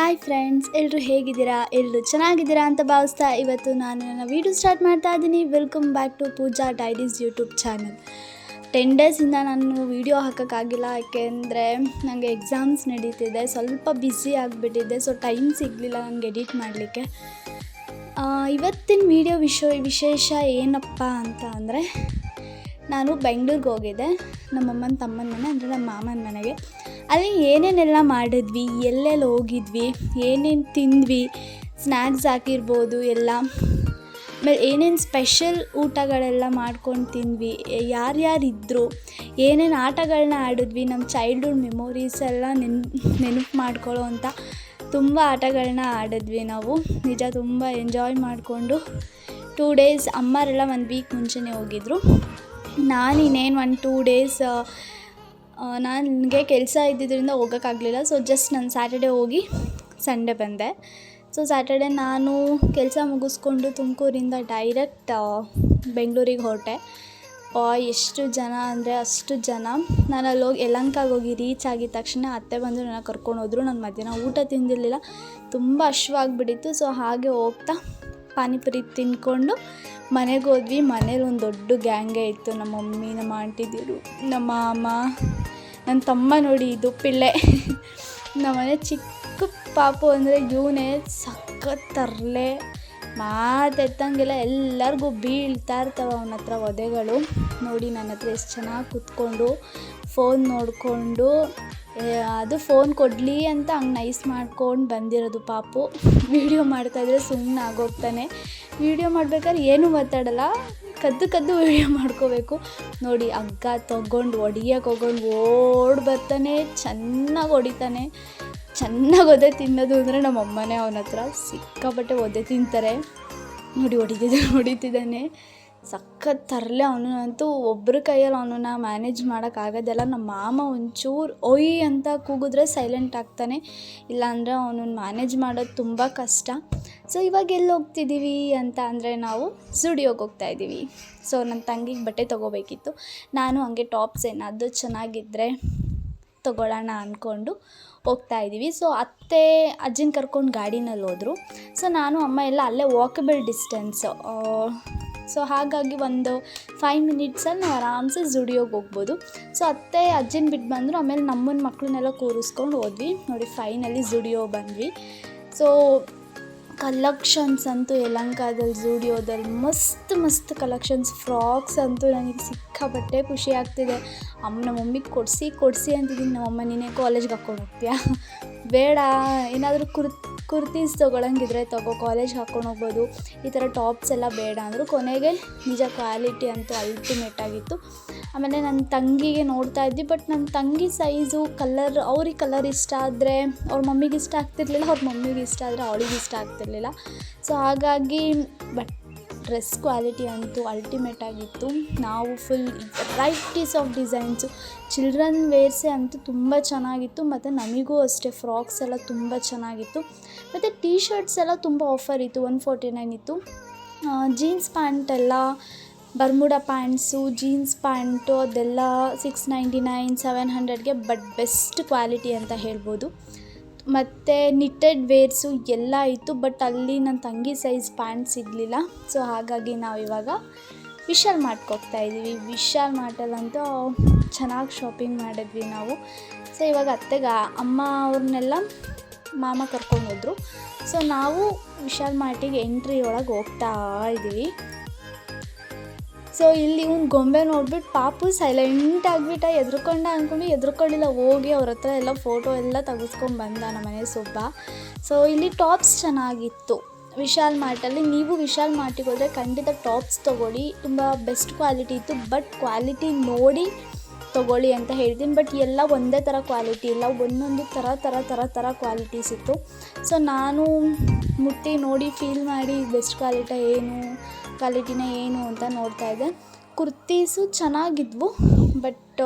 Hi friends, ಎಲ್ಲರೂ ಹೇಗಿದ್ದೀರಾ? ಎಲ್ಲರೂ ಚೆನ್ನಾಗಿದ್ದೀರಾ ಅಂತ ಭಾವಿಸ್ತಾ ಇವತ್ತು ನಾನು ನನ್ನ ವೀಡಿಯೋ ಸ್ಟಾರ್ಟ್ ಮಾಡ್ತಾ ಇದ್ದೀನಿ. Welcome back to Pooja diaries YouTube channel. 10 ಡೇಸಿಂದ ನಾನು ವೀಡಿಯೋ ಹಾಕೋಕ್ಕಾಗಿಲ್ಲ, ಯಾಕೆಂದರೆ ನನಗೆ ಎಕ್ಸಾಮ್ಸ್ ನಡೀತಿದೆ, ಸ್ವಲ್ಪ ಬ್ಯುಸಿ ಆಗಿಬಿಟ್ಟಿದ್ದೆ. ಸೊ ಟೈಮ್ ಸಿಗಲಿಲ್ಲ ನನಗೆ ಎಡಿಟ್ ಮಾಡಲಿಕ್ಕೆ. ಇವತ್ತಿನ ವೀಡಿಯೋ ವಿಶೇಷ ಏನಪ್ಪ ಅಂತ ಅಂದರೆ, ನಾನು ಬೆಂಗಳೂರಿಗೆ ಹೋಗಿದ್ದೆ, ನಮ್ಮಮ್ಮನ ತಮ್ಮನ ಮನೆ ಅಂದರೆ ನಮ್ಮ ಮಾಮನ ಮನೆಗೆ. ಅಲ್ಲಿ ಏನೇನೆಲ್ಲ ಮಾಡಿದ್ವಿ, ಎಲ್ಲೆಲ್ಲಿ ಹೋಗಿದ್ವಿ, ಏನೇನು ತಿಂದ್ವಿ, ಸ್ನ್ಯಾಕ್ಸ್ ಹಾಕಿರ್ಬೋದು ಎಲ್ಲ, ಆಮೇಲೆ ಏನೇನು ಸ್ಪೆಷಲ್ ಊಟಗಳೆಲ್ಲ ಮಾಡ್ಕೊಂಡು ತಿಂದ್ವಿ, ಯಾರ್ಯಾರಿದ್ದರು, ಏನೇನು ಆಟಗಳನ್ನ ಆಡಿದ್ವಿ, ನಮ್ಮ ಚೈಲ್ಡ್ಹುಡ್ ಮೆಮೊರೀಸ್ ಎಲ್ಲ ನೆನಪು ಮಾಡ್ಕೊಳ್ಳೋ ಅಂಥ ತುಂಬ ಆಟಗಳನ್ನ ಆಡಿದ್ವಿ ನಾವು. ನಿಜ ತುಂಬ ಎಂಜಾಯ್ ಮಾಡಿಕೊಂಡು 2 ಡೇಸ್, ಅಮ್ಮರೆಲ್ಲ 1 ವೀಕ್ ಮುಂಚೆನೇ ಹೋಗಿದ್ರು. ನಾನಿನ್ನೇನು 1-2 ಡೇಸ್ ನನಗೆ ಕೆಲಸ ಇದ್ದಿದ್ದರಿಂದ ಹೋಗೋಕ್ಕಾಗಲಿಲ್ಲ. ಸೊ ಜಸ್ಟ್ ನಾನು ಸ್ಯಾಟರ್ಡೇ ಹೋಗಿ ಸಂಡೇ ಬಂದೆ. ಸೊ ಸ್ಯಾಟರ್ಡೇ ನಾನು ಕೆಲಸ ಮುಗಿಸ್ಕೊಂಡು ತುಮಕೂರಿಂದ ಡೈರೆಕ್ಟ್ ಬೆಂಗಳೂರಿಗೆ ಹೊರಟೆ. ಎಷ್ಟು ಜನ ಅಂದರೆ ಅಷ್ಟು ಜನ. ನಾನು ಅಲ್ಲಿ ಹೋಗಿ ಯಲಹಂಕಕ್ಕೆ ಹೋಗಿ ರೀಚ್ ಆಗಿದ ತಕ್ಷಣ ಅತ್ತೆ ಬಂದು ನನ್ನ ಕರ್ಕೊಂಡು ಹೋದರು. ನಾನು ಮಧ್ಯಾಹ್ನ ಊಟ ತಿಂದಿರಲಿಲ್ಲ, ತುಂಬ ಹಶ್ವಾಗಿಬಿಟ್ಟಿತ್ತು. ಸೊ ಹಾಗೆ ಹೋಗ್ತಾ ಪಾನಿಪುರಿ ತಿಂದ್ಕೊಂಡು ಮನೆಗೆ ಹೋದ್ವಿ. ಮನೇಲಿ ಒಂದು ದೊಡ್ಡ ಗ್ಯಾಂಗೇ ಇತ್ತು. ನಮ್ಮ ಮಮ್ಮಿ, ನಮ್ಮ ಆಂಟಿದಿರು, ನಮ್ಮ ಮಾಮ, ನನ್ನ ತಮ್ಮ, ನೋಡಿ ಇದು ಪಿಳ್ಳೆ ನಮ್ಮನೆ ಚಿಕ್ಕ ಪಾಪು ಅಂದರೆ ಇವನೇ ಸಖತ್ ತರಲೆ, ಮಾತೆತ್ತಂಗೆಲ್ಲ ಎಲ್ಲರಿಗೂ ಬೀಳ್ತಾ ಇರ್ತವೆ ಅವನ ಹತ್ರ ಒದೆಗಳು. ನೋಡಿ ನನ್ನ ಹತ್ರ ಎಷ್ಟು ಚೆನ್ನಾಗಿ ಕೂತ್ಕೊಂಡು ಫೋನ್ ನೋಡಿಕೊಂಡು, ಅದು ಫೋನ್ ಕೊಡಲಿ ಅಂತ ಹಂಗೆ ನೈಸ್ ಮಾಡ್ಕೊಂಡು ಬಂದಿರೋದು ಪಾಪು. ವೀಡಿಯೋ ಮಾಡ್ತಾಯಿದ್ರೆ ಸುಮ್ಮನೆ ಆಗೋಗ್ತಾನೆ. ವೀಡಿಯೋ ಮಾಡ್ಬೇಕಾದ್ರೆ ಏನೂ ಮಾತಾಡಲ್ಲ, ಕದ್ದು ವೀಡಿಯೋ ಮಾಡ್ಕೋಬೇಕು. ನೋಡಿ ಹಗ್ಗ ತೊಗೊಂಡು ಹೊಡಿಯೋಕೆ ಹೋಗೊಂಡು ಓಡಿ ಬರ್ತಾನೆ, ಚೆನ್ನಾಗಿ ಹೊಡಿತಾನೆ. ಚೆನ್ನಾಗಿ ಒದೆ ತಿನ್ನೋದು ಅಂದರೆ ನಮ್ಮ ಅಮ್ಮನೇ ಅವನ ಹತ್ರ. ಸಿಕ್ಕಾಪಟ್ಟೆ ಒದೆ ತಿಂತಾರೆ. ನೋಡಿ ಹೊಡಿತಿದ್ದಾನೆ, ಸಖತ್ ತರಲೆ. ಅವನಂತೂ ಒಬ್ಬರ ಕೈಯಲ್ಲಿ ಅವನನ್ನು ಮ್ಯಾನೇಜ್ ಮಾಡೋಕ್ಕಾಗೋದಲ್ಲ. ನಮ್ಮ ಮಾಮ ಒಂಚೂರು ಒಯ್ ಅಂತ ಕೂಗಿದ್ರೆ ಸೈಲೆಂಟ್ ಆಗ್ತಾನೆ, ಇಲ್ಲಾಂದರೆ ಅವನನ್ನು ಮ್ಯಾನೇಜ್ ಮಾಡೋದು ತುಂಬ ಕಷ್ಟ. ಸೊ ಇವಾಗ ಎಲ್ಲಿ ಹೋಗ್ತಿದ್ದೀವಿ ಅಂತ ಅಂದರೆ, ನಾವು ಝುಡಿಯೋಗೆ ಹೋಗ್ತಾಯಿದ್ದೀವಿ. ಸೊ ನನ್ನ ತಂಗಿಗೆ ಬಟ್ಟೆ ತೊಗೋಬೇಕಿತ್ತು. ನಾನು ಹಂಗೆ ಟಾಪ್ಸ್ ಏನಾದರೂ ಚೆನ್ನಾಗಿದ್ದರೆ ತೊಗೊಳ್ಳೋಣ ಅಂದ್ಕೊಂಡು ಹೋಗ್ತಾಯಿದ್ದೀವಿ. ಸೊ ಅತ್ತೆ ಅಜ್ಜಿನ ಕರ್ಕೊಂಡು ಗಾಡಿನಲ್ಲಿ ಹೋದರು. ಸೊ ನಾನು ಅಮ್ಮ ಎಲ್ಲ ಅಲ್ಲೇ ವಾಕಬಲ್ ಡಿಸ್ಟೆನ್ಸು. ಸೊ ಹಾಗಾಗಿ ಒಂದು 5 ಮಿನಿಟ್ಸಲ್ಲಿ ನಾವು ಆರಾಮ್ಸೆ ಝುಡಿಯೋಗೆ ಹೋಗ್ಬೋದು. ಸೊ ಅತ್ತೆ ಅಜ್ಜಿನ ಬಿಟ್ಟು ಬಂದರು. ಆಮೇಲೆ ನಮ್ಮನ್ನ ಮಕ್ಕಳನ್ನೆಲ್ಲ ಕೂರಿಸ್ಕೊಂಡು ಹೋದ್ವಿ. ನೋಡಿ ಫೈನಲಿ ಝುಡಿಯೋ ಬಂದ್ವಿ. ಸೊ ಕಲೆಕ್ಷನ್ಸ್ ಅಂತೂ ಯಲಹಂಕದಲ್ಲಿ ಝುಡಿಯೋದಲ್ಲಿ ಮಸ್ತ್ ಕಲೆಕ್ಷನ್ಸ್. ಫ್ರಾಕ್ಸ್ ಅಂತೂ ನನಗೆ ಸಿಕ್ಕಾಪಟ್ಟೆ ಖುಷಿ ಆಗ್ತಿದೆ. ನಮ್ಮ ಮಮ್ಮಿಗೆ ಕೊಡಿಸಿ ಅಂತಿದ್ದೀನಿ. ನಮ್ಮಮ್ಮ ನೀನೇ ಕಾಲೇಜ್ಗೆ ಹಾಕ್ಕೊಂಡು ಹೋಗ್ತೀಯಾ? ಬೇಡ, ಏನಾದರೂ ಕುರ್ತೀಸ್ ತೊಗೊಳಂಗಿದ್ರೆ ತಗೋ, ಕಾಲೇಜ್ಗೆ ಹಾಕ್ಕೊಂಡು ಹೋಗ್ಬೋದು. ಈ ಥರ ಟಾಪ್ಸ್ ಎಲ್ಲ ಬೇಡ ಅಂದರು. ಕೊನೆಗೆ ನಿಜ ಕ್ವಾಲಿಟಿ ಅಂತೂ ಅಲ್ಟಿಮೇಟ್ ಆಗಿತ್ತು. ಆಮೇಲೆ ನನ್ನ ತಂಗಿಗೆ ನೋಡ್ತಾ ಇದ್ವಿ, ಬಟ್ ನನ್ನ ತಂಗಿ ಸೈಜು, ಕಲರ್, ಅವ್ರಿಗೆ ಕಲರ್ ಇಷ್ಟ ಆದರೆ ಅವ್ರ ಮಮ್ಮಿಗೆ ಇಷ್ಟ ಆಗ್ತಿರ್ಲಿಲ್ಲ, ಅವ್ರ ಮಮ್ಮಿಗೆ ಇಷ್ಟ ಆದರೆ ಅವಳಿಗೆ ಇಷ್ಟ ಆಗ್ತಿರ್ಲಿಲ್ಲ. ಸೊ ಹಾಗಾಗಿ ಡ್ರೆಸ್ ಕ್ವಾಲಿಟಿ ಅಂತೂ ಅಲ್ಟಿಮೇಟ್ ಆಗಿತ್ತು. ನಾವು full varieties of designs, children ವೇರ್ಸೇ ಅಂತೂ ತುಂಬ ಚೆನ್ನಾಗಿತ್ತು. ಮತ್ತು ನಮಗೂ ಅಷ್ಟೇ ಫ್ರಾಕ್ಸ್ ಎಲ್ಲ ತುಂಬ ಚೆನ್ನಾಗಿತ್ತು. ಮತ್ತು ಟೀ ಶರ್ಟ್ಸ್ ಎಲ್ಲ ತುಂಬ ಆಫರ್ ಇತ್ತು, 149 ಇತ್ತು. ಜೀನ್ಸ್ ಪ್ಯಾಂಟೆಲ್ಲ, ಬರ್ಮುಡಾ ಪ್ಯಾಂಟ್ಸು, ಜೀನ್ಸ್ ಪ್ಯಾಂಟು ಅದೆಲ್ಲ 699, 700ಗೆ ಬಟ್ ಬೆಸ್ಟ್ ಕ್ವಾಲಿಟಿ ಅಂತ ಹೇಳ್ಬೋದು. ಮತ್ತು ನಿಟ್ಟೆಡ್ ವೇರ್ಸು ಎಲ್ಲ ಇತ್ತು, ಬಟ್ ಅಲ್ಲಿ ನನ್ನ ತಂಗಿ ಸೈಜ್ ಪ್ಯಾಂಟ್ ಸಿಗಲಿಲ್ಲ. ಸೊ ಹಾಗಾಗಿ ನಾವಿವಾಗ ವಿಶಾಲ್ ಮಾರ್ಟ್ಗೆ ಹೋಗ್ತಾಯಿದ್ದೀವಿ. ವಿಶಾಲ್ ಮಾರ್ಟಲ್ಲಂತೂ ಚೆನ್ನಾಗಿ ಶಾಪಿಂಗ್ ಮಾಡಿದ್ವಿ ನಾವು. ಸೊ ಇವಾಗ ಅತ್ತೆಗೆ ಅಮ್ಮ ಅವ್ರನ್ನೆಲ್ಲ ಮಾಮ ಕರ್ಕೊಂಡು ಹೋದರು. ಸೊ ನಾವು ವಿಶಾಲ್ ಮಾರ್ಟಿಗೆ ಎಂಟ್ರಿ ಒಳಗೆ ಹೋಗ್ತಾ ಇದ್ದೀವಿ. ಸೊ ಇಲ್ಲಿ ಇವ್ನು ಗೊಂಬೆ ನೋಡ್ಬಿಟ್ಟು ಪಾಪು ಸೈಲೆಂಟ್ ಆಗಿಬಿಟ್ಟ. ಎದ್ರುಕೊಂಡಿಲ್ಲ, ಹೋಗಿ ಅವ್ರ ಹತ್ರ ಎಲ್ಲ ಫೋಟೋ ಎಲ್ಲ ತೆಗೆಸ್ಕೊಂಡು ಬಂದ ನಮ್ಮನೆ ಸುಬ್ಬ. ಸೊ ಇಲ್ಲಿ ಟಾಪ್ಸ್ ಚೆನ್ನಾಗಿತ್ತು ವಿಶಾಲ್ ಮಾರ್ಟಲ್ಲಿ. ನೀವು ವಿಶಾಲ್ ಮಾರ್ಟಿಗೆ ಹೋದರೆ ಖಂಡಿತ ಟಾಪ್ಸ್ ತೊಗೊಳ್ಳಿ, ತುಂಬ ಬೆಸ್ಟ್ ಕ್ವಾಲಿಟಿ ಇತ್ತು. ಬಟ್ ಕ್ವಾಲಿಟಿ ನೋಡಿ ತೊಗೊಳ್ಳಿ ಅಂತ ಹೇಳ್ತೀನಿ. ಬಟ್ ಎಲ್ಲ ಒಂದೇ ಥರ ಕ್ವಾಲಿಟಿ ಇಲ್ಲ, ಒಂದೊಂದು ಥರ ಕ್ವಾಲಿಟೀಸ್ ಇತ್ತು. ಸೊ ನಾನು ಮುಟ್ಟಿ ನೋಡಿ ಫೀಲ್ ಮಾಡಿ ಬೆಸ್ಟ್ ಕ್ವಾಲಿಟಿನೇ ಏನು ಅಂತ ನೋಡ್ತಾಯಿದ್ದೆ. ಕುರ್ತೀಸು ಚೆನ್ನಾಗಿದ್ವು, ಬಟ್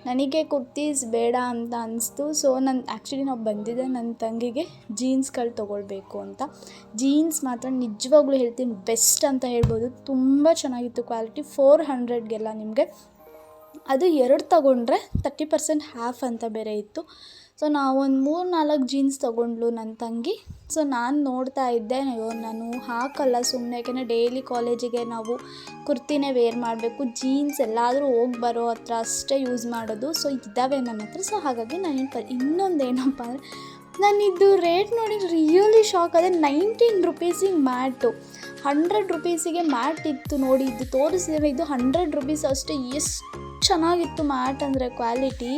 ನನಗೆ ಕುರ್ತೀಸ್ ಬೇಡ ಅಂತ ಅನಿಸ್ತು. ಸೊ ನಾವು ಬಂದಿದ್ದೆ ನನ್ನ ತಂಗಿಗೆ ಜೀನ್ಸ್ಗಳು ತೊಗೊಳ್ಬೇಕು ಅಂತ. ಜೀನ್ಸ್ ಮಾತ್ರ ನಿಜವಾಗ್ಲೂ ಹೇಳ್ತೀನಿ ಬೆಸ್ಟ್ ಅಂತ ಹೇಳ್ಬೋದು. ತುಂಬ ಚೆನ್ನಾಗಿತ್ತು ಕ್ವಾಲಿಟಿ. 400ಗೆಲ್ಲ ನಿಮಗೆ ಅದು 2 ತೊಗೊಂಡ್ರೆ 30% ಹಾಫ್ ಅಂತ ಬೇರೆ ಇತ್ತು. ಸೊ ಒಂದು 3-4 ಜೀನ್ಸ್ ತೊಗೊಂಡ್ಲು ನನ್ನ ತಂಗಿ. ಸೊ ನಾನು ನೋಡ್ತಾ ಇದ್ದೆ, ಅಯ್ಯೋ ನಾನು ಹಾಕಲ್ಲ ಸುಮ್ಮನೆ, ಯಾಕೆಂದರೆ ಡೈಲಿ ಕಾಲೇಜಿಗೆ ನಾವು ಕುರ್ತಿನೇ ವೇರ್ ಮಾಡಬೇಕು, ಜೀನ್ಸ್ ಎಲ್ಲಾದರೂ ಹೋಗಿ ಬರೋ ಹತ್ರ ಅಷ್ಟೇ ಯೂಸ್ ಮಾಡೋದು. ಸೊ ಇದ್ದಾವೆ ನನ್ನ ಹತ್ರ. ಸೊ ಹಾಗಾಗಿ ನಾನು ಇನ್ನೊಂದೇನಪ್ಪ ಅಂದರೆ, ನಾನಿದ್ದು ರೇಟ್ ನೋಡಿ ರಿಯಲಿ ಶಾಕ್ ಆದೆ. 19 ರುಪೀಸಿಗೆ ಮ್ಯಾಟು, 100 ರುಪೀಸಿಗೆ ಮ್ಯಾಟ್ ಇತ್ತು ನೋಡಿ. ಇದು ತೋರಿಸಿದ್ರೆ ಇದು 100 ರುಪೀಸ್ ಅಷ್ಟೇ. ಎಷ್ಟು ಚೆನ್ನಾಗಿತ್ತು ಮ್ಯಾಟ್ ಅಂದರೆ ಕ್ವಾಲಿಟಿ,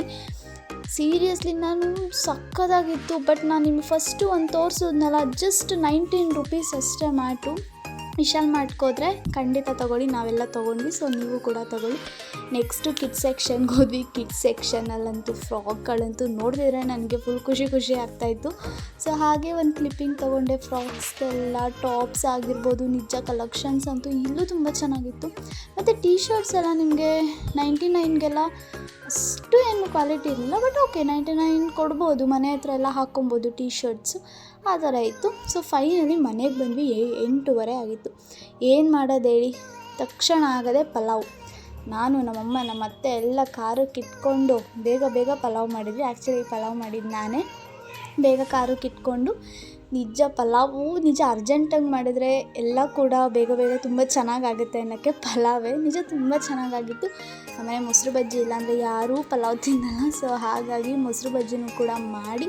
ಸೀರಿಯಸ್ಲಿ ನಾನು ಸಕ್ಕದಾಗಿತ್ತು. ಬಟ್ ನಾನು ನಿಮಗೆ ಫಸ್ಟು ಒಂದು ತೋರಿಸಿದ್ನಲ್ಲ, ಜಸ್ಟ್ 19 ರುಪೀಸ್ ಅಷ್ಟೇ ಮ್ಯಾಟು. ವಿಶಾಲ್ ಮಾರ್ಟ್ಗೆ ಹೋದರೆ ಖಂಡಿತ ತೊಗೊಳ್ಳಿ, ನಾವೆಲ್ಲ ತೊಗೊಂಡ್ವಿ. ಸೊ ನೀವು ಕೂಡ ತೊಗೊಳ್ಳಿ. ನೆಕ್ಸ್ಟು ಕಿಡ್ಸ್ ಸೆಕ್ಷನ್ಗೆ ಹೋದ್ವಿ. ಕಿಡ್ಸ್ ಸೆಕ್ಷನಲ್ಲಂತೂ ಫ್ರಾಕ್ಗಳಂತೂ ನೋಡಿದ್ರೆ ನನಗೆ ಫುಲ್ ಖುಷಿ ಆಗ್ತಾಯಿತ್ತು. ಸೊ ಹಾಗೆ ಒಂದು ಕ್ಲಿಪ್ಪಿಂಗ್ ತೊಗೊಂಡೆ ಫ್ರಾಕ್ಸ್ಗೆಲ್ಲ. ಟಾಪ್ಸ್ ಆಗಿರ್ಬೋದು, ನಿಜ ಕಲೆಕ್ಷನ್ಸ್ ಅಂತೂ ಇಲ್ಲೂ ತುಂಬ ಚೆನ್ನಾಗಿತ್ತು. ಮತ್ತು ಟೀ ಶರ್ಟ್ಸ್ ಎಲ್ಲ ನಿಮಗೆ 99ಗೆಲ್ಲ ಅಷ್ಟು ಏನು ಕ್ವಾಲಿಟಿ ಇರಲಿಲ್ಲ, ಬಟ್ ಓಕೆ 99 ಕೊಡ್ಬೋದು, ಮನೆ ಹತ್ರ ಎಲ್ಲ ಹಾಕ್ಕೊಬೋದು ಟೀ ಶರ್ಟ್ಸು, ಆ ಥರ ಇತ್ತು. ಸೊ ಫೈನಲಿ ಮನೆಗೆ ಬಂದ್ವಿ. 8:15 ಆಗಿತ್ತು. ಏನು ಮಾಡೋದು ಹೇಳಿ, ತಕ್ಷಣ ಆಗದೆ ಪಲಾವ್. ನಾನು ನಮ್ಮಮ್ಮ ನಮ್ಮ ಅತ್ತೆ ಎಲ್ಲ ಖಾರಕ್ಕೆ ಇಟ್ಕೊಂಡು ಬೇಗ ಪಲಾವ್ ಮಾಡಿದ್ವಿ. ಆ್ಯಕ್ಚುಲಿ ಪಲಾವ್ ಮಾಡಿದ್ದು ನಾನೇ. ಬೇಗ ಖಾರಕ್ಕೆ ಇಟ್ಕೊಂಡು ನಿಜ ಪಲಾವು ನಿಜ ಅರ್ಜೆಂಟಾಗಿ ಮಾಡಿದ್ರೆ ಎಲ್ಲ ಕೂಡ ಬೇಗ ತುಂಬ ಚೆನ್ನಾಗಾಗುತ್ತೆ ಅನ್ನೋಕ್ಕೆ ಪಲಾವೇ ನಿಜ ತುಂಬ ಚೆನ್ನಾಗಾಗಿತ್ತು. ಆಮೇಲೆ ಮೊಸರು ಬಜ್ಜಿ ಇಲ್ಲಾಂದರೆ ಯಾರೂ ಪಲಾವ್ ತಿನ್ನಲ್ಲ. ಸೊ ಹಾಗಾಗಿ ಮೊಸರು ಬಜ್ಜಿನೂ ಕೂಡ ಮಾಡಿ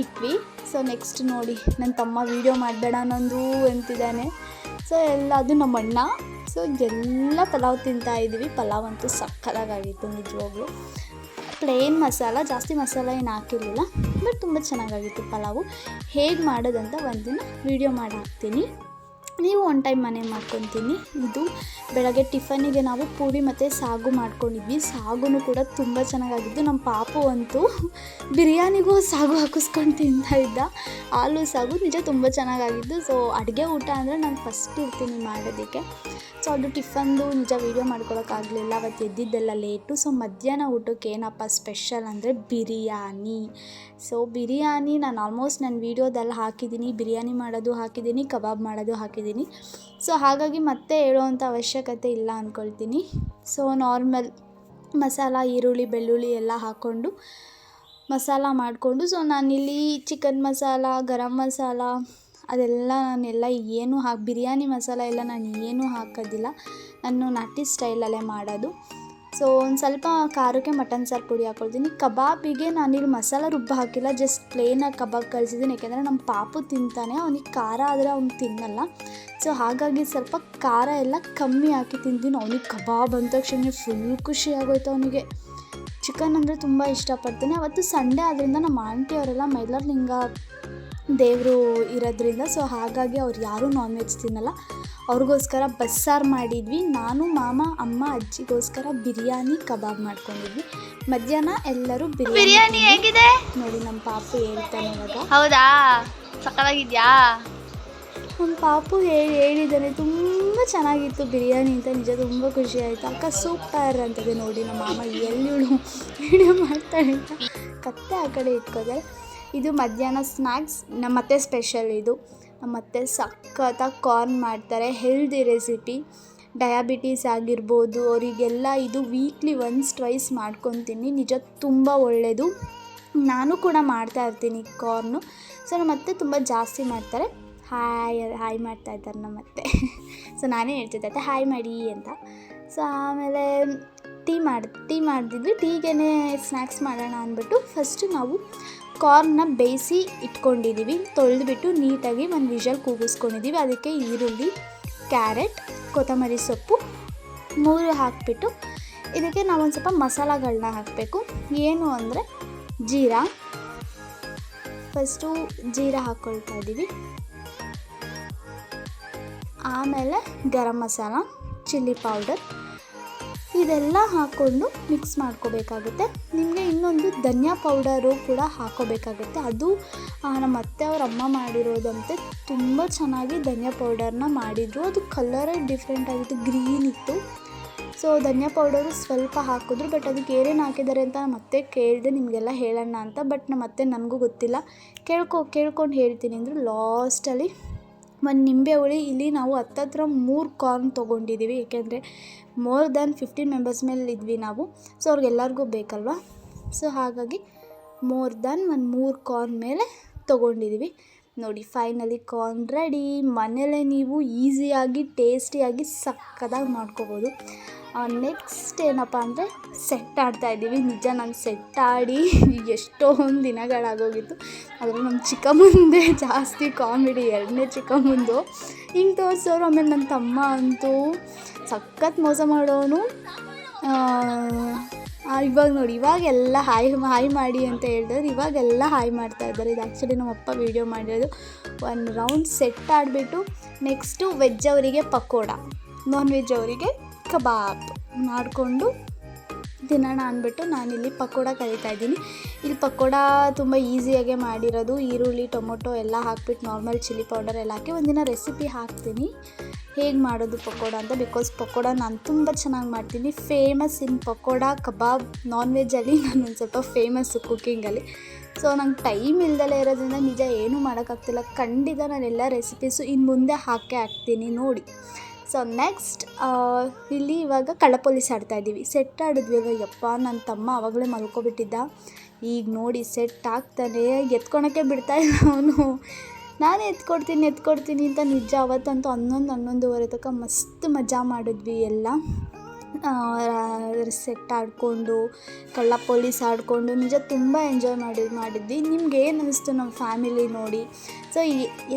ಇಟ್ವಿ. ಸೊ ನೆಕ್ಸ್ಟ್ ನೋಡಿ, ನನ್ನ ತಮ್ಮ ವೀಡಿಯೋ ಮಾಡಬೇಡ ಅನ್ನೊಂದು ಅಂತಿದ್ದಾನೆ. ಸೊ ಅದು ನಮ್ಮ ಅಣ್ಣ. ಸೊ ಎಲ್ಲ ಪಲಾವ್ ತಿಂತಾಯಿದ್ದೀವಿ. ಪಲಾವ್ ಅಂತೂ ಸಕ್ಕತ್ತಾಗಿತ್ತು ನಿಜವಾಗ್ಲೂ. ಪ್ಲೇನ್ ಮಸಾಲ, ಜಾಸ್ತಿ ಮಸಾಲ ಏನು ಹಾಕಿರಲಿಲ್ಲ, ಬಟ್ ತುಂಬ ಚೆನ್ನಾಗಾಗಿತ್ತು ಪಲಾವು. ಹೇಗೆ ಮಾಡೋದಂತ ಒಂದಿನ ವೀಡಿಯೋ ಮಾಡಿ ಹಾಕ್ತೀನಿ, ನೀವು ಒನ್ ಟೈಮ್ ಮನೆ ಮಾಡ್ಕೊತೀನಿ. ಇದು ಬೆಳಗ್ಗೆ ಟಿಫನಿಗೆ ನಾವು ಪೂರಿ ಮತ್ತು ಸಾಗು ಮಾಡ್ಕೊಂಡಿದ್ವಿ. ಸಾಗುನು ಕೂಡ ತುಂಬ ಚೆನ್ನಾಗಾಗಿದ್ದು. ನಮ್ಮ ಪಾಪು ಅಂತೂ ಬಿರಿಯಾನಿಗೂ ಸಾಗು ಹಾಕಿಸ್ಕೊಂಡು ತಿಂತಾಯಿದ್ದ. ಆಲೂ ಸಾಗು ನಿಜ ತುಂಬ ಚೆನ್ನಾಗಾಗಿದ್ದು. ಸೊ ಅಡುಗೆ ಊಟ ಅಂದರೆ ನಾನು ಫಸ್ಟ್ ಇರ್ತೀನಿ ಮಾಡೋದಕ್ಕೆ. ಸೊ ಅದು ಟಿಫನ್ದು ನಿಜ ವೀಡಿಯೋ ಮಾಡ್ಕೊಳಕ್ಕಾಗಲಿಲ್ಲ, ಅವತ್ತು ಎದ್ದಿದ್ದೆಲ್ಲ ಲೇಟು. ಸೊ ಮಧ್ಯಾಹ್ನ ಊಟಕ್ಕೆ ಏನಪ್ಪ ಸ್ಪೆಷಲ್ ಅಂದರೆ ಬಿರಿಯಾನಿ. ಸೊ ಬಿರಿಯಾನಿ ನಾನು ಆಲ್ಮೋಸ್ಟ್ ನನ್ನ ವೀಡಿಯೋದಲ್ಲಿ ಹಾಕಿದ್ದೀನಿ, ಬಿರಿಯಾನಿ ಮಾಡೋದು ಹಾಕಿದ್ದೀನಿ, ಕಬಾಬ್ ಮಾಡೋದು ಹಾಕಿದ್ದೀನಿ. ಸೊ ಹಾಗಾಗಿ ಮತ್ತೆ ಹೇಳೋವಂಥ ಅವಶ್ಯಕತೆ ಇಲ್ಲ ಅಂದ್ಕೊಳ್ತೀನಿ. ಸೊ ನಾರ್ಮಲ್ ಮಸಾಲ, ಈರುಳ್ಳಿ ಬೆಳ್ಳುಳ್ಳಿ ಎಲ್ಲ ಹಾಕ್ಕೊಂಡು ಮಸಾಲ ಮಾಡಿಕೊಂಡು, ಸೊ ನಾನಿಲ್ಲಿ ಚಿಕನ್ ಮಸಾಲ, ಗರಂ ಮಸಾಲ ಅದೆಲ್ಲ ನಾನೆಲ್ಲ ಏನು ಬಿರಿಯಾನಿ ಮಸಾಲ ಎಲ್ಲ ನಾನು ಏನೂ ಹಾಕೋದಿಲ್ಲ, ನಾನು ನಾಟಿ ಸ್ಟೈಲಲ್ಲೇ ಮಾಡೋದು. ಸೊ ಒಂದು ಸ್ವಲ್ಪ ಖಾರಕ್ಕೆ ಮಟನ್ ಸಾರು ಪುಡಿ ಹಾಕ್ಕೊಳ್ತೀನಿ. ಕಬಾಬಿಗೆ ನಾನಿಲ್ಲಿ ಮಸಾಲ ಹಾಕಿಲ್ಲ, ಜಸ್ಟ್ ಪ್ಲೇನಾಗಿ ಕಬಾಬ್ ಕಳಿಸಿದ್ದೀನಿ. ಯಾಕೆಂದರೆ ನಮ್ಮ ಪಾಪು ತಿಂತಾನೆ, ಅವನಿಗೆ ಖಾರ ಆದರೆ ಅವ್ನು ತಿನ್ನಲ್ಲ. ಸೊ ಹಾಗಾಗಿ ಸ್ವಲ್ಪ ಖಾರ ಎಲ್ಲ ಕಮ್ಮಿ ಹಾಕಿ ತಿಂತೀನಿ. ಅವನಿಗೆ ಕಬಾಬ್ ಅಂದ ತಕ್ಷಣ ಫುಲ್ ಖುಷಿ ಆಗೋಯ್ತು. ಅವನಿಗೆ ಚಿಕನ್ ಅಂದರೆ ತುಂಬ ಇಷ್ಟಪಡ್ತಾನೆ. ಅವತ್ತು ಸಂಡೇ ಆದ್ದರಿಂದ ನಮ್ಮ ಆಂಟಿ ಅವರೆಲ್ಲ ಮೈಲಾರಲಿಂಗ ದೇವರು ಇರೋದ್ರಿಂದ, ಸೊ ಹಾಗಾಗಿ ಅವ್ರು ಯಾರೂ ನಾನ್ ವೆಜ್ ತಿನ್ನಲ್ಲ. ಅವ್ರಿಗೋಸ್ಕರ ಬಸ್ಸಾರು ಮಾಡಿದ್ವಿ. ನಾನು, ಮಾಮ, ಅಮ್ಮ, ಅಜ್ಜಿಗೋಸ್ಕರ ಬಿರಿಯಾನಿ ಕಬಾಬ್ ಮಾಡ್ಕೊಂಡಿದ್ವಿ. ಮಧ್ಯಾಹ್ನ ಎಲ್ಲರೂ ಬಿರಿಯಾನಿ ಹೇಗಿದೆ ನೋಡಿ. ನಮ್ಮ ಪಾಪು ಹೇಳ್ತಾನೆ ಇವಾಗ. ಹೌದಾ, ಸಕ್ಕತ್ತಾಗಿದ್ಯಾ? ನಮ್ಮ ಪಾಪು ಹೇಳಿದ್ದಾನೆ ತುಂಬ ಚೆನ್ನಾಗಿತ್ತು ಬಿರಿಯಾನಿ ಅಂತ. ನಿಜ ತುಂಬ ಖುಷಿ ಆಯಿತು. ಅಕ್ಕ ಸೂಪರ್ ಅಂತದೆ ನೋಡಿ. ನಮ್ಮ ಮಾಮ ಎಲ್ಲಿಳು ವೀಡಿಯೋ ಮಾಡ್ತಾಳೆ ಅಂತ ಕತ್ತೆ ಆ ಕಡೆ ಇಟ್ಕೋತಾರೆ. ಇದು ಮಧ್ಯಾಹ್ನ ಸ್ನ್ಯಾಕ್ಸ್. ನಮ್ಮತ್ತೆ ಸ್ಪೆಷಲ್ ಇದು. ನಮ್ಮತ್ತೆ ಸಖತ್ತಾಗಿ ಕಾರ್ನ್ ಮಾಡ್ತಾರೆ, ಹೆಲ್ದಿ ರೆಸಿಪಿ. ಡಯಾಬಿಟೀಸ್ ಆಗಿರ್ಬೋದು ಅವರಿಗೆಲ್ಲ ಇದು ವೀಕ್ಲಿ ಟ್ವೈಸ್ ಮಾಡ್ಕೊತೀನಿ. ನಿಜ ತುಂಬ ಒಳ್ಳೆಯದು. ನಾನು ಕೂಡ ಮಾಡ್ತಾಯಿರ್ತೀನಿ ಕಾರ್ನು. ಸೊ ನಮ್ಮತ್ತೆ ತುಂಬ ಜಾಸ್ತಿ ಮಾಡ್ತಾರೆ. ಹಾಯ್ ಮಾಡ್ತಾಯಿದ್ದಾರೆ ನಮ್ಮತ್ತೆ. ಸೊ ನಾನೇ ಹೇಳ್ತಿದ್ದೆ ಹಾಯ್ ಮಾಡಿ ಅಂತ. ಸೊ ಆಮೇಲೆ ಟೀ ಮಾಡಿದ್ವಿ. ಟೀಗೆ ಸ್ನ್ಯಾಕ್ಸ್ ಮಾಡೋಣ ಅಂದ್ಬಿಟ್ಟು ಫಸ್ಟು ನಾವು ಕಾರ್ನ್ನ ಬೇಯಿಸಿ ಇಟ್ಕೊಂಡಿದ್ದೀವಿ. ತೊಳೆದ್ಬಿಟ್ಟು ನೀಟಾಗಿ ಒಂದು ವಿಷಲ್ ಕೂಗಿಸ್ಕೊಂಡಿದ್ದೀವಿ. ಅದಕ್ಕೆ ಈರುಳ್ಳಿ, ಕ್ಯಾರೆಟ್, ಕೊತ್ತಂಬರಿ ಸೊಪ್ಪು 3 ಹಾಕಿಬಿಟ್ಟು ಇದಕ್ಕೆ ನಾವೊಂದು ಸ್ವಲ್ಪ ಮಸಾಲಗಳನ್ನ ಹಾಕಬೇಕು. ಏನು ಅಂದರೆ ಜೀರಾ, ಫಸ್ಟು ಜೀರಾ ಹಾಕ್ಕೊಳ್ತಾ ಇದ್ದೀವಿ. ಆಮೇಲೆ ಗರಂ ಮಸಾಲ, ಚಿಲ್ಲಿ ಪೌಡರ್ ಇದೆಲ್ಲ ಹಾಕ್ಕೊಂಡು ಮಿಕ್ಸ್ ಮಾಡ್ಕೋಬೇಕಾಗುತ್ತೆ. ನಿಮಗೆ ಇನ್ನೊಂದು ಧನಿಯಾ ಪೌಡರು ಕೂಡ ಹಾಕ್ಕೋಬೇಕಾಗುತ್ತೆ. ಅದು ನಮ್ಮ ಅತ್ತೆ ಅವ್ರ ಅಮ್ಮ ಮಾಡಿರೋದಂತೆ ತುಂಬ ಚೆನ್ನಾಗಿ ಧನಿಯಾ ಪೌಡರ್ನ ಮಾಡಿದರು. ಅದು ಕಲರೇ ಡಿಫ್ರೆಂಟ್ ಆಗಿತ್ತು, ಗ್ರೀನ್ ಇತ್ತು. ಸೊ ಧನಿಯಾ ಪೌಡರು ಸ್ವಲ್ಪ ಹಾಕಿದ್ರು, ಬಟ್ ಅದಕ್ಕೆ ಏನೇನು ಹಾಕಿದ್ದಾರೆ ಅಂತ ನಮ್ಮ ಅತ್ತೆ ಕೇಳಿದೆ ನಿಮಗೆಲ್ಲ ಹೇಳೋಣ ಅಂತ. ಬಟ್ ನಮ್ಮ ಅತ್ತೆ ನನಗೂ ಗೊತ್ತಿಲ್ಲ, ಕೇಳ್ಕೊಂಡು ಹೇಳ್ತೀನಿ ಅಂದರು. ಲಾಸ್ಟಲ್ಲಿ ಒಂದು ನಿಂಬೆ ಹುಳಿ. ಇಲ್ಲಿ ನಾವು ಹತ್ತತ್ರ 3 ಕಾರ್ನ್ ತೊಗೊಂಡಿದ್ದೀವಿ, ಏಕೆಂದರೆ more than 15 ಮೆಂಬರ್ಸ್ ಮೇಲೆ ಇದ್ವಿ ನಾವು. ಸೊ ಅವ್ರಿಗೆಲ್ಲರಿಗೂ ಬೇಕಲ್ವ. ಸೊ ಹಾಗಾಗಿ ಮೋರ್ ದನ್ ಒಂದು 3 ಕಾರ್ನ್ ಮೇಲೆ ತೊಗೊಂಡಿದ್ದೀವಿ. ನೋಡಿ ಫೈನಲಿ ಕಾರ್ನ್ ರೆಡಿ. ಮನೇಲೇ ನೀವು ಈಸಿಯಾಗಿ ಟೇಸ್ಟಿಯಾಗಿ ಸಕ್ಕತ್ತಾಗಿ ಮಾಡ್ಕೋಬೋದು. ನೆಕ್ಸ್ಟ್ ಏನಪ್ಪ ಅಂದರೆ ಸೆಟ್ ಆಡ್ತಾಯಿದ್ದೀವಿ. ನಿಜ ನಾನು ಸೆಟ್ ಆಡಿ ಎಷ್ಟೊಂದು ದಿನಗಳಾಗೋಗಿತ್ತು. ಆದರೆ ನಮ್ಮ ಚಿಕ್ಕಮ್ಮಂದೇ ಜಾಸ್ತಿ ಕಾಮಿಡಿ, ಎರಡನೇ ಚಿಕ್ಕಮ್ಮಂದು ಹಿಂಗೆ ತೋರಿಸೋರು. ಆಮೇಲೆ ನನ್ನ ತಮ್ಮ ಅಂತೂ ಸಖತ್ ಮೋಸ ಮಾಡೋನು. ಇವಾಗ ನೋಡಿ, ಇವಾಗೆಲ್ಲ ಹಾಯ್ ಮಾಡಿ ಅಂತ ಹೇಳಿದ್ರೆ ಇವಾಗೆಲ್ಲ ಹಾಯ್ ಮಾಡ್ತಾಯಿದ್ದಾರೆ. ಇದು ಆ್ಯಕ್ಚುಲಿ ನಮ್ಮಪ್ಪ ವೀಡಿಯೋ ಮಾಡಿರೋದು. ಒಂದು ರೌಂಡ್ ಸೆಟ್ ಆಡಿಬಿಟ್ಟು ನೆಕ್ಸ್ಟು ವೆಜ್ ಅವರಿಗೆ ಪಕೋಡ, ನಾನ್ ವೆಜ್ ಅವರಿಗೆ ಕಬಾಬ್ ಮಾಡಿಕೊಂಡು ತಿನ್ನೋಣ ಅಂದ್ಬಿಟ್ಟು ನಾನಿಲ್ಲಿ ಪಕೋಡ ಕಲಿತಾಯಿದ್ದೀನಿ. ಇಲ್ಲಿ ಪಕೋಡ ತುಂಬ ಈಸಿಯಾಗೆ ಮಾಡಿರೋದು. ಈರುಳ್ಳಿ, ಟೊಮೊಟೊ ಎಲ್ಲ ಹಾಕ್ಬಿಟ್ಟು ನಾರ್ಮಲ್ ಚಿಲ್ಲಿ ಪೌಡರ್ ಎಲ್ಲ ಹಾಕಿ ಒಂದಿನ ರೆಸಿಪಿ ಹಾಕ್ತೀನಿ ಹೇಗೆ ಮಾಡೋದು ಪಕೋಡ ಅಂತ. ಬಿಕಾಸ್ ಪಕೋಡ ನಾನು ತುಂಬ ಚೆನ್ನಾಗಿ ಮಾಡ್ತೀನಿ. ಫೇಮಸ್ ಇನ್ ಪಕೋಡ, ಕಬಾಬ್, ನಾನ್ ವೆಜ್ಜಲ್ಲಿ ನಾನು ಒಂದು ಸ್ವಲ್ಪ ಫೇಮಸ್ಸು ಕುಕ್ಕಿಂಗಲ್ಲಿ. ಸೊ ನಂಗೆ ಟೈಮ್ ಇಲ್ದಲೇ ಇರೋದ್ರಿಂದ ನಿಜ ಏನೂ ಮಾಡೋಕ್ಕಾಗ್ತಿಲ್ಲ. ಖಂಡಿತ ನಾನು ಎಲ್ಲ ರೆಸಿಪೀಸು ಇನ್ನು ಮುಂದೆ ಹಾಕ್ತೀನಿ ನೋಡಿ. ಸೊ ನೆಕ್ಸ್ಟ್ ಇಲ್ಲಿ ಇವಾಗ ಕಳ್ಳ ಪೊಲೀಸ್ ಆಡ್ತಾಯಿದ್ದೀವಿ. ಸೆಟ್ ಆಡಿದ್ವಿ ಅಲ್ವ, ಯಪ್ಪ ನನ್ನ ತಮ್ಮ ಆವಾಗಲೇ ಮಲ್ಕೊಬಿಟ್ಟಿದ್ದ. ಈಗ ನೋಡಿ ಸೆಟ್ ಆಗ್ತಾನೆ, ಎತ್ಕೊಳಕ್ಕೆ ಬಿಡ್ತಾಯಿಲ್ಲ ಅವನು. ನಾನೇ ಎತ್ಕೊಡ್ತೀನಿ ಅಂತ. ನಿಜ ಅವತ್ತಂತೂ 11-11:30 ತನಕ ಮಸ್ತ್ ಮಜಾ ಮಾಡಿದ್ವಿ ಎಲ್ಲ. ಸೆಟ್ ಆಡಿಕೊಂಡು ಕಳ್ಳ ಪೊಲೀಸ್ ಆಡಿಕೊಂಡು ನಿಜ ತುಂಬ ಎಂಜಾಯ್ ಮಾಡಿದ್ವಿ. ನಿಮ್ಗೆ ಏನು ಅನ್ನಿಸ್ತು ನಮ್ಮ ಫ್ಯಾಮಿಲಿ ನೋಡಿ? ಸೊ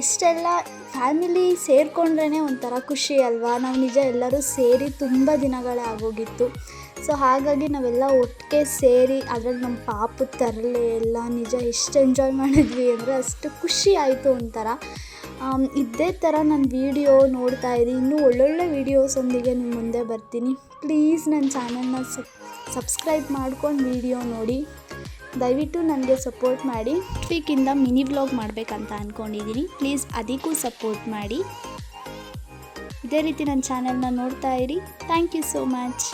ಎಷ್ಟೆಲ್ಲ ಫ್ಯಾಮಿಲಿ ಸೇರಿಕೊಂಡ್ರೇ ಒಂಥರ ಖುಷಿ ಅಲ್ವಾ? ನಾವು ನಿಜ ಎಲ್ಲರೂ ಸೇರಿ ತುಂಬ ದಿನಗಳೇ ಆಗೋಗಿತ್ತು. ಸೊ ಹಾಗಾಗಿ ನಾವೆಲ್ಲ ಒಟ್ಟಿಗೆ ಸೇರಿ ಅದರಲ್ಲಿ ನಮ್ಮ ಪಾಪದ ತರಲೆ ಎಲ್ಲ ನಿಜ ಎಷ್ಟು ಎಂಜಾಯ್ ಮಾಡಿದ್ವಿ ಅಂದರೆ ಅಷ್ಟು ಖುಷಿ ಆಯಿತು ಒಂಥರ. ಇದೇ ಥರ ನಾನು ವೀಡಿಯೋ ನೋಡ್ತಾಯಿರಿ, ಇನ್ನೂ ಒಳ್ಳೊಳ್ಳೆ ವೀಡಿಯೋಸೊಂದಿಗೆ ನಿಮ್ಮ ಮುಂದೆ ಬರ್ತೀನಿ. ಪ್ಲೀಸ್ ನನ್ನ ಚಾನಲ್ನ ಸಬ್ಸ್ಕ್ರೈಬ್ ಮಾಡ್ಕೊಂಡು ವೀಡಿಯೋ ನೋಡಿ. ದಯವಿಟ್ಟು ನನಗೆ ಸಪೋರ್ಟ್ ಮಾಡಿ. ವೀಕಿಂದ ಮಿನಿ ವ್ಲಾಗ್ ಮಾಡಬೇಕಂತ ಅಂದ್ಕೊಂಡಿದ್ದೀನಿ. ಪ್ಲೀಸ್ ಅದಕ್ಕೂ ಸಪೋರ್ಟ್ ಮಾಡಿ. ಇದೇ ರೀತಿ ನನ್ನ ಚಾನಲ್ನ ನೋಡ್ತಾಯಿರಿ. Thank you so much.